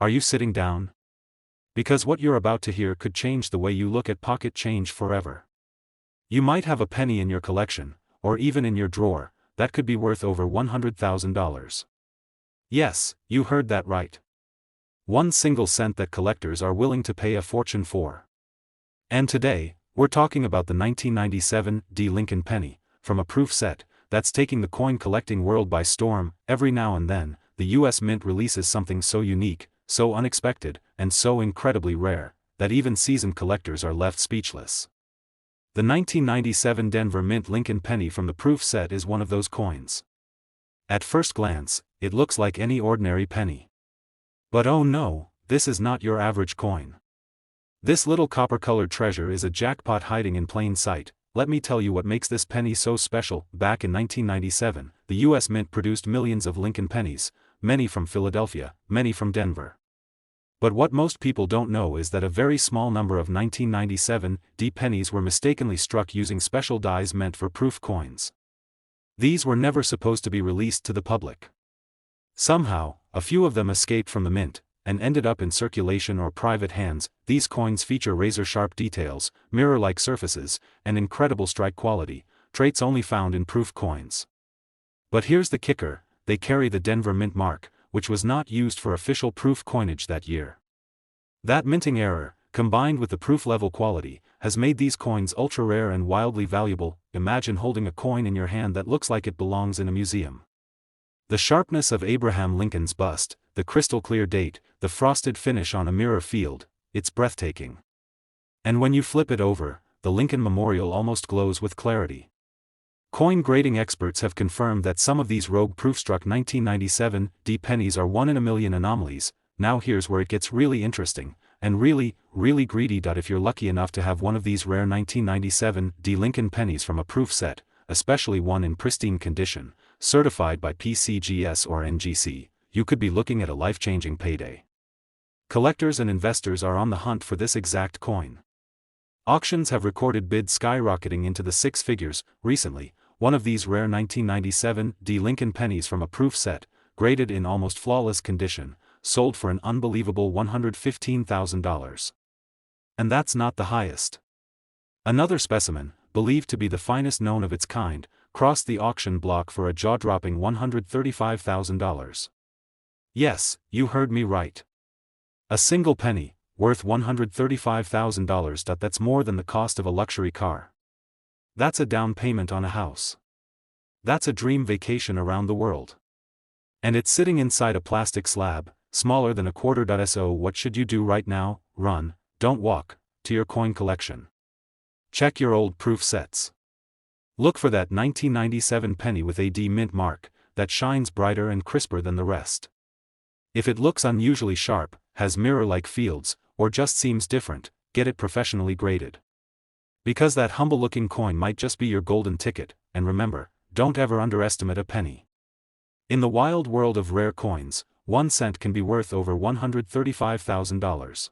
Are you sitting down? Because what you're about to hear could change the way you look at pocket change forever. You might have a penny in your collection, or even in your drawer, that could be worth over $100,000. Yes, you heard that right. One single cent that collectors are willing to pay a fortune for. And today, we're talking about the 1997 D. Lincoln penny, from a proof set, that's taking the coin collecting world by storm. Every now and then, the US Mint releases something so unique, so unexpected, and so incredibly rare, that even seasoned collectors are left speechless. The 1997 Denver Mint Lincoln penny from the proof set is one of those coins. At first glance, it looks like any ordinary penny. But oh no, this is not your average coin. This little copper-colored treasure is a jackpot hiding in plain sight. Let me tell you what makes this penny so special. Back in 1997, the US Mint produced millions of Lincoln pennies, many from Philadelphia, many from Denver. But what most people don't know is that a very small number of 1997 D pennies were mistakenly struck using special dies meant for proof coins. These were never supposed to be released to the public. Somehow, a few of them escaped from the mint, and ended up in circulation or private hands. These coins feature razor-sharp details, mirror-like surfaces, and incredible strike quality, traits only found in proof coins. But here's the kicker, they carry the Denver Mint mark, which was not used for official proof coinage that year. That minting error, combined with the proof-level quality, has made these coins ultra-rare and wildly valuable. Imagine holding a coin in your hand that looks like it belongs in a museum. The sharpness of Abraham Lincoln's bust, the crystal-clear date, the frosted finish on a mirror field, it's breathtaking. And when you flip it over, the Lincoln Memorial almost glows with clarity. Coin grading experts have confirmed that some of these rogue proof-struck 1997 D pennies are 1 in a million anomalies. Now here's where it gets really interesting, and really, really greedy. If you're lucky enough to have one of these rare 1997 D Lincoln pennies from a proof set, especially one in pristine condition, certified by PCGS or NGC, you could be looking at a life-changing payday. Collectors and investors are on the hunt for this exact coin. Auctions have recorded bids skyrocketing into the six figures. Recently, one of these rare 1997 D Lincoln pennies from a proof set, graded in almost flawless condition, sold for an unbelievable $115,000. And that's not the highest. Another specimen, believed to be the finest known of its kind, crossed the auction block for a jaw-dropping $135,000. Yes, you heard me right. A single penny, worth $135,000. That's more than the cost of a luxury car. That's a down payment on a house. That's a dream vacation around the world. And it's sitting inside a plastic slab, smaller than a quarter. So what should you do right now? Run, don't walk, to your coin collection. Check your old proof sets. Look for that 1997 penny with a D Mint mark, that shines brighter and crisper than the rest. If it looks unusually sharp, has mirror-like fields, or just seems different, get it professionally graded. Because that humble-looking coin might just be your golden ticket. And remember, don't ever underestimate a penny. In the wild world of rare coins, 1 cent can be worth over $135,000.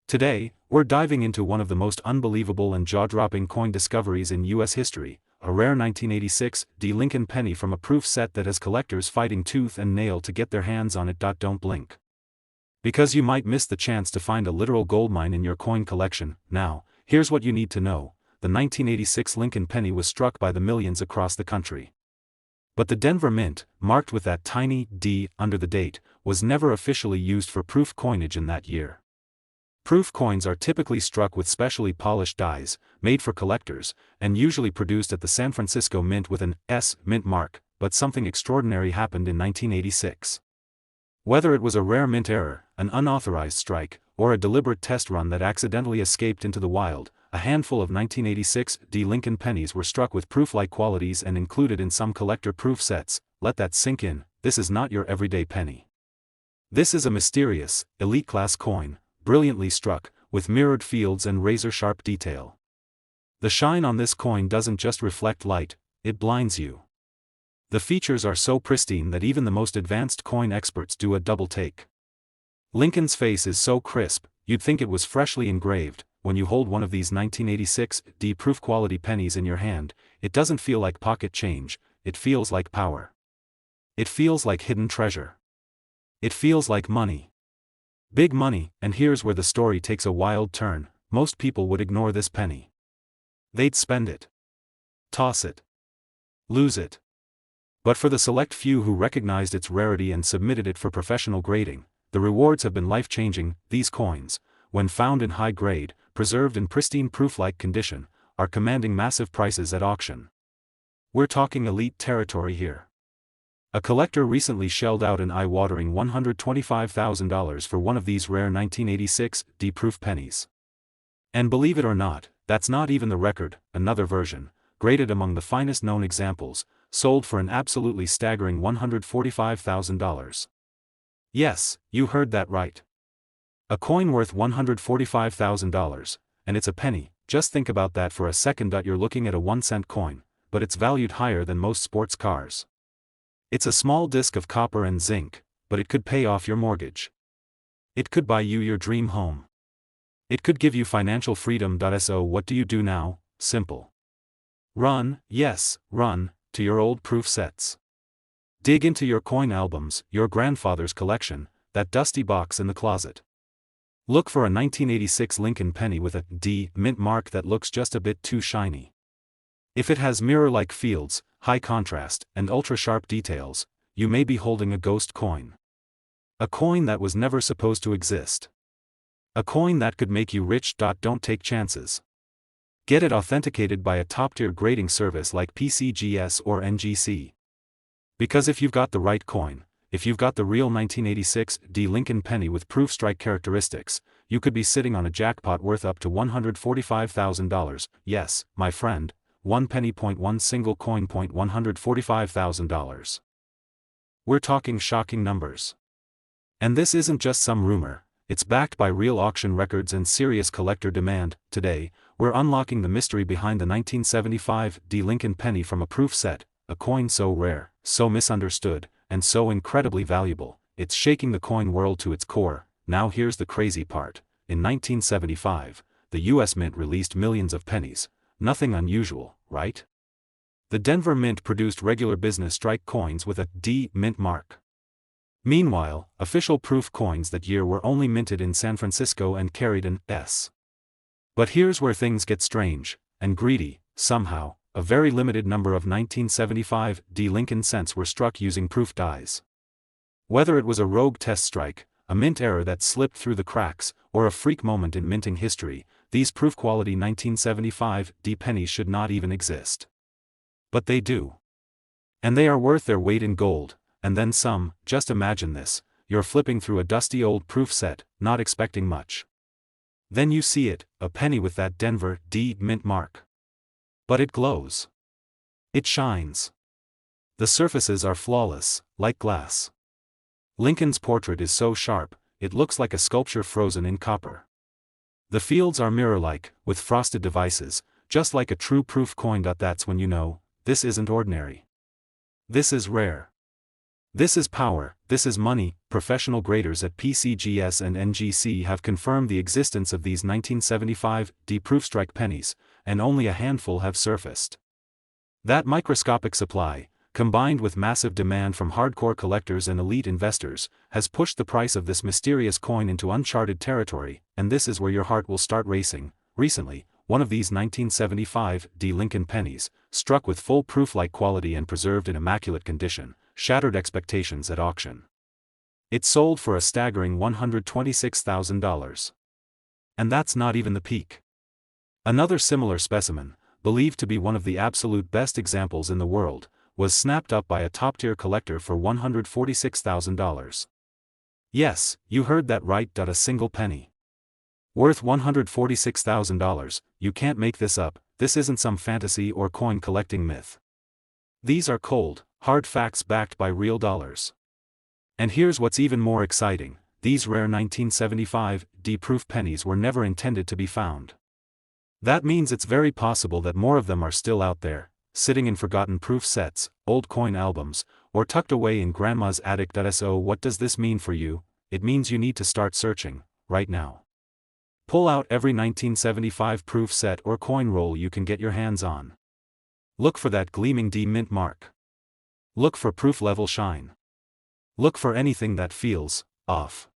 Today, we're diving into one of the most unbelievable and jaw-dropping coin discoveries in US history, a rare 1986 D Lincoln penny from a proof set that has collectors fighting tooth and nail to get their hands on it. Don't blink. Because you might miss the chance to find a literal goldmine in your coin collection. Now, here's what you need to know. The 1986 Lincoln penny was struck by the millions across the country. But the Denver Mint, marked with that tiny D under the date, was never officially used for proof coinage in that year. Proof coins are typically struck with specially polished dies, made for collectors, and usually produced at the San Francisco Mint with an S Mint mark, but something extraordinary happened in 1986. Whether it was a rare mint error, an unauthorized strike, or a deliberate test run that accidentally escaped into the wild, a handful of 1986 D Lincoln pennies were struck with proof-like qualities and included in some collector proof sets. Let that sink in. This is not your everyday penny. This is a mysterious, elite-class coin, brilliantly struck, with mirrored fields and razor-sharp detail. The shine on this coin doesn't just reflect light, it blinds you. The features are so pristine that even the most advanced coin experts do a double take. Lincoln's face is so crisp, you'd think it was freshly engraved. When you hold one of these 1986 D proof quality pennies in your hand, it doesn't feel like pocket change, it feels like power. It feels like hidden treasure. It feels like money. Big money, and here's where the story takes a wild turn. Most people would ignore this penny. They'd spend it. Toss it. Lose it. But for the select few who recognized its rarity and submitted it for professional grading, the rewards have been life-changing. These coins, when found in high grade, preserved in pristine proof-like condition, are commanding massive prices at auction. We're talking elite territory here. A collector recently shelled out an eye-watering $125,000 for one of these rare 1986 D-proof pennies. And believe it or not, that's not even the record. Another version, graded among the finest known examples, sold for an absolutely staggering $145,000. Yes, you heard that right. A coin worth $145,000, and it's a penny. Just think about that for a second. You're looking at a 1-cent coin, but it's valued higher than most sports cars. It's a small disc of copper and zinc, but it could pay off your mortgage. It could buy you your dream home. It could give you financial freedom. So what do you do now? Simple. Run, yes, run, to your old proof sets. Dig into your coin albums, your grandfather's collection, that dusty box in the closet. Look for a 1986 Lincoln penny with a D mint mark that looks just a bit too shiny. If it has mirror-like fields, high contrast, and ultra-sharp details, you may be holding a ghost coin. A coin that was never supposed to exist. A coin that could make you rich. Don't take chances. Get it authenticated by a top-tier grading service like PCGS or NGC. Because if you've got the right coin, if you've got the real 1986 D Lincoln penny with proof strike characteristics, you could be sitting on a jackpot worth up to $145,000. Yes, my friend, one penny. One single coin. $145,000. We're talking shocking numbers. And this isn't just some rumor, it's backed by real auction records and serious collector demand. Today, we're unlocking the mystery behind the 1975 D Lincoln penny from a proof set, a coin so rare, so misunderstood, and so incredibly valuable, it's shaking the coin world to its core. Now here's the crazy part. In 1975, the US Mint released millions of pennies. Nothing unusual, right? The Denver Mint produced regular business strike coins with a D mint mark. Meanwhile, official proof coins that year were only minted in San Francisco and carried an S. But here's where things get strange and greedy. Somehow, a very limited number of 1975 D Lincoln cents were struck using proof dies. Whether it was a rogue test strike, a mint error that slipped through the cracks, or a freak moment in minting history, these proof-quality 1975 D pennies should not even exist. But they do. And they are worth their weight in gold, and then some. Just imagine this, you're flipping through a dusty old proof set, not expecting much. Then you see it, a penny with that Denver D mint mark. But it glows. It shines. The surfaces are flawless, like glass. Lincoln's portrait is so sharp, it looks like a sculpture frozen in copper. The fields are mirror-like, with frosted devices, just like a true proof coin. That's when you know, this isn't ordinary. This is rare. This is power, this is money. Professional graders at PCGS and NGC have confirmed the existence of these 1975 D proof strike pennies, and only a handful have surfaced. That microscopic supply, combined with massive demand from hardcore collectors and elite investors, has pushed the price of this mysterious coin into uncharted territory, and this is where your heart will start racing. Recently, one of these 1975 D Lincoln pennies, struck with full proof-like quality and preserved in immaculate condition, shattered expectations at auction. It sold for a staggering $126,000. And that's not even the peak. Another similar specimen, believed to be one of the absolute best examples in the world, was snapped up by a top-tier collector for $146,000. Yes, you heard that right. A single penny. Worth $146,000, you can't make this up. This isn't some fantasy or coin collecting myth. These are cold, hard facts backed by real dollars. And here's what's even more exciting, these rare 1975 D proof pennies were never intended to be found. That means it's very possible that more of them are still out there, sitting in forgotten proof sets, old coin albums, or tucked away in grandma's attic. So what does this mean for you? It means you need to start searching, right now. Pull out every 1975 proof set or coin roll you can get your hands on. Look for that gleaming D mint mark. Look for proof level shine. Look for anything that feels off.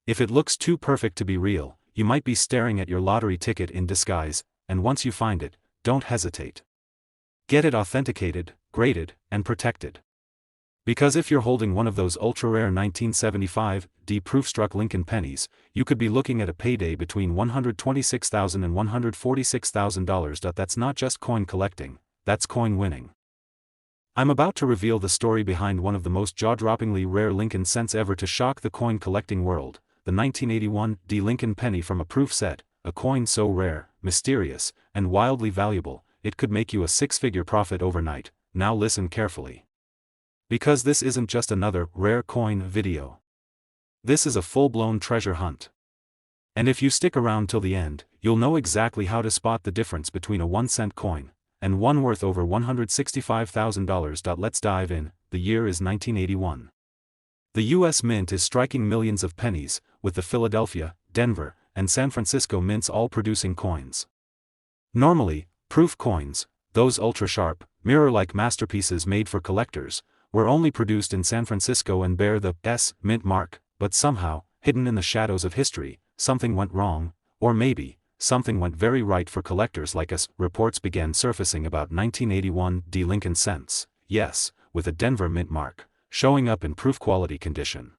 If it looks too perfect to be real, you might be staring at your lottery ticket in disguise, and once you find it, don't hesitate. Get it authenticated, graded, and protected. Because if you're holding one of those ultra-rare 1975 proof-struck Lincoln pennies, you could be looking at a payday between $126,000 and $146,000. That's not just coin collecting, that's coin winning. I'm about to reveal the story behind one of the most jaw-droppingly rare Lincoln cents ever to shock the coin collecting world, the 1981 Lincoln penny from a proof set, a coin so rare, mysterious, and wildly valuable, it could make you a six-figure profit overnight. Now listen carefully. Because this isn't just another rare coin video. This is a full-blown treasure hunt. And if you stick around till the end, you'll know exactly how to spot the difference between a 1-cent coin and one worth over $165,000. Let's dive in. The year is 1981. The U.S. Mint is striking millions of pennies, with the Philadelphia, Denver, and San Francisco mints all producing coins. Normally, proof coins, those ultra-sharp, mirror-like masterpieces made for collectors, were only produced in San Francisco and bear the S mint mark, but somehow, hidden in the shadows of history, something went wrong, or maybe, something went very right for collectors like us. Reports began surfacing about 1981 Lincoln cents, yes, with a Denver mint mark, showing up in proof quality condition.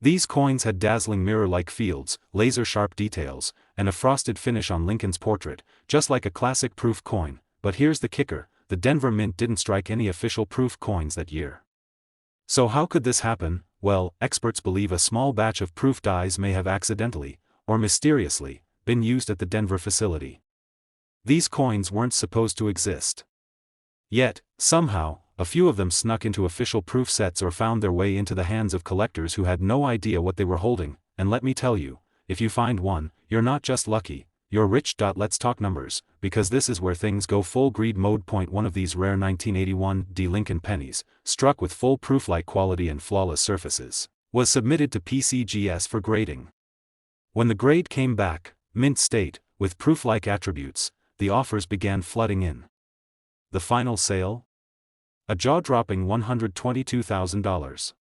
These coins had dazzling mirror-like fields, laser-sharp details, and a frosted finish on Lincoln's portrait, just like a classic proof coin. But here's the kicker, the Denver Mint didn't strike any official proof coins that year. So how could this happen? Well, experts believe a small batch of proof dies may have accidentally, or mysteriously, been used at the Denver facility. These coins weren't supposed to exist. Yet, somehow, a few of them snuck into official proof sets or found their way into the hands of collectors who had no idea what they were holding. And let me tell you, if you find one, you're not just lucky, you're rich. Let's talk numbers, because this is where things go full greed mode. One of these rare 1981 Lincoln pennies, struck with full proof-like quality and flawless surfaces, was submitted to PCGS for grading. When the grade came back, mint state, with proof-like attributes, the offers began flooding in. The final sale? A jaw-dropping $122,000.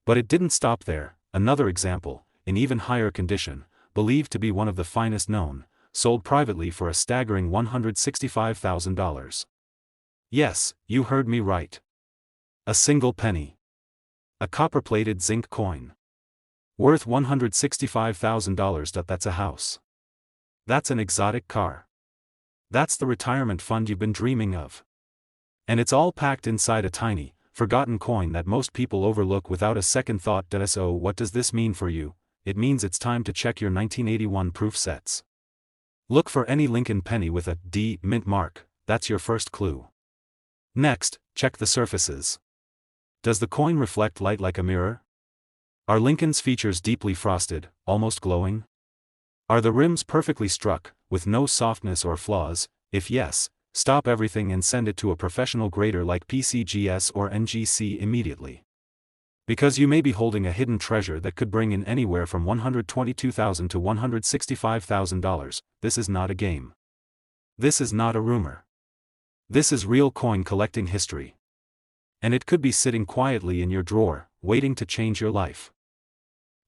But it didn't stop there. Another example, in even higher condition, believed to be one of the finest known, sold privately for a staggering $165,000. Yes, you heard me right. A single penny. A copper-plated zinc coin. Worth $165,000. That's a house. That's an exotic car. That's the retirement fund you've been dreaming of. And it's all packed inside a tiny, forgotten coin that most people overlook without a second thought. So what does this mean for you? It means it's time to check your 1981 proof sets. Look for any Lincoln penny with a D mint mark, that's your first clue. Next, check the surfaces. Does the coin reflect light like a mirror? Are Lincoln's features deeply frosted, almost glowing? Are the rims perfectly struck, with no softness or flaws? If yes, stop everything and send it to a professional grader like PCGS or NGC immediately. Because you may be holding a hidden treasure that could bring in anywhere from $122,000 to $165,000. This is not a game. This is not a rumor. This is real coin collecting history. And it could be sitting quietly in your drawer, waiting to change your life.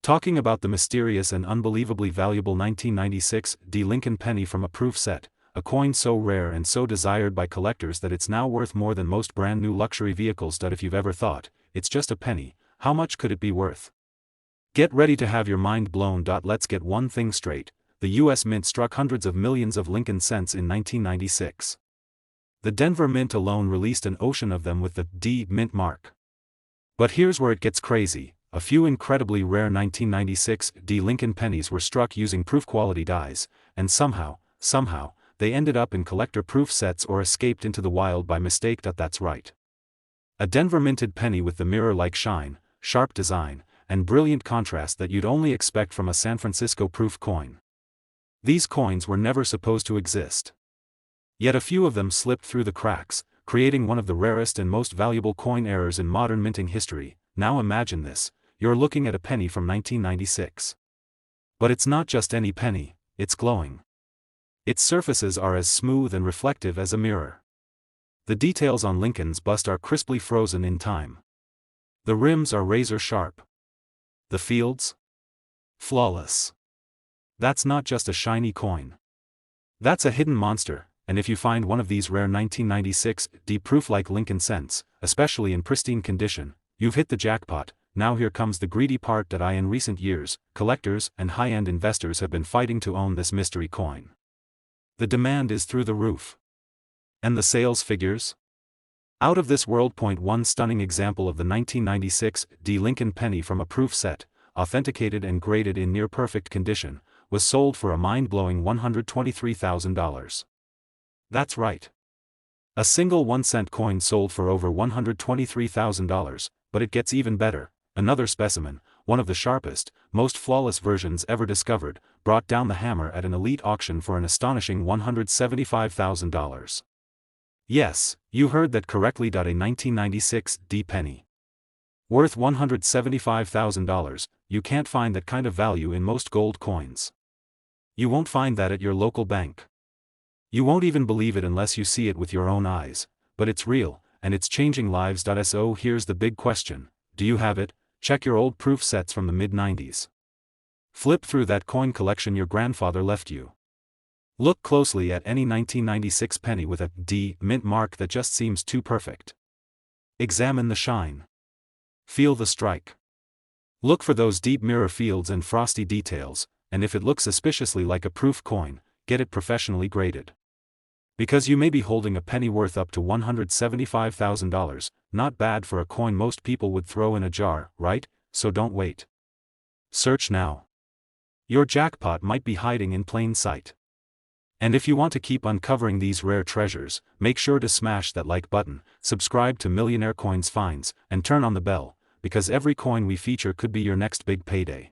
Talking about the mysterious and unbelievably valuable 1996 Lincoln penny from a proof set, a coin so rare and so desired by collectors that it's now worth more than most brand new luxury vehicles. If you've ever thought, it's just a penny, how much could it be worth? Get ready to have your mind blown. Let's get one thing straight, the U.S. Mint struck hundreds of millions of Lincoln cents in 1996. The Denver Mint alone released an ocean of them with the D mint mark. But here's where it gets crazy. A few incredibly rare 1996 Lincoln pennies were struck using proof-quality dies, and somehow, they ended up in collector proof sets or escaped into the wild by mistake. That's right. A Denver minted penny with the mirror-like shine, sharp design, and brilliant contrast that you'd only expect from a San Francisco proof coin. These coins were never supposed to exist. Yet a few of them slipped through the cracks, creating one of the rarest and most valuable coin errors in modern minting history. Now imagine this. You're looking at a penny from 1996. But it's not just any penny, it's glowing. Its surfaces are as smooth and reflective as a mirror. The details on Lincoln's bust are crisply frozen in time. The rims are razor sharp. The fields? Flawless. That's not just a shiny coin. That's a hidden monster, and if you find one of these rare 1996 D proof-like Lincoln cents, especially in pristine condition, you've hit the jackpot. Now here comes the greedy part that in recent years, collectors and high-end investors have been fighting to own this mystery coin. The demand is through the roof. And the sales figures? Out of this world. One stunning example of the 1996 D Lincoln penny from a proof set, authenticated and graded in near-perfect condition, was sold for a mind-blowing $123,000. That's right. A single 1-cent coin sold for over $123,000, but it gets even better. Another specimen, one of the sharpest, most flawless versions ever discovered, brought down the hammer at an elite auction for an astonishing $175,000. Yes, you heard that correctly. A 1996 D penny. Worth $175,000, you can't find that kind of value in most gold coins. You won't find that at your local bank. You won't even believe it unless you see it with your own eyes, but it's real, and it's changing lives. So here's the big question: do you have it? Check your old proof sets from the mid-90s. Flip through that coin collection your grandfather left you. Look closely at any 1996 penny with a D mint mark that just seems too perfect. Examine the shine. Feel the strike. Look for those deep mirror fields and frosty details, and if it looks suspiciously like a proof coin, get it professionally graded. Because you may be holding a penny worth up to $175,000, not bad for a coin most people would throw in a jar, right? So don't wait. Search now. Your jackpot might be hiding in plain sight. And if you want to keep uncovering these rare treasures, make sure to smash that like button, subscribe to Millionaire Coins Finds, and turn on the bell, because every coin we feature could be your next big payday.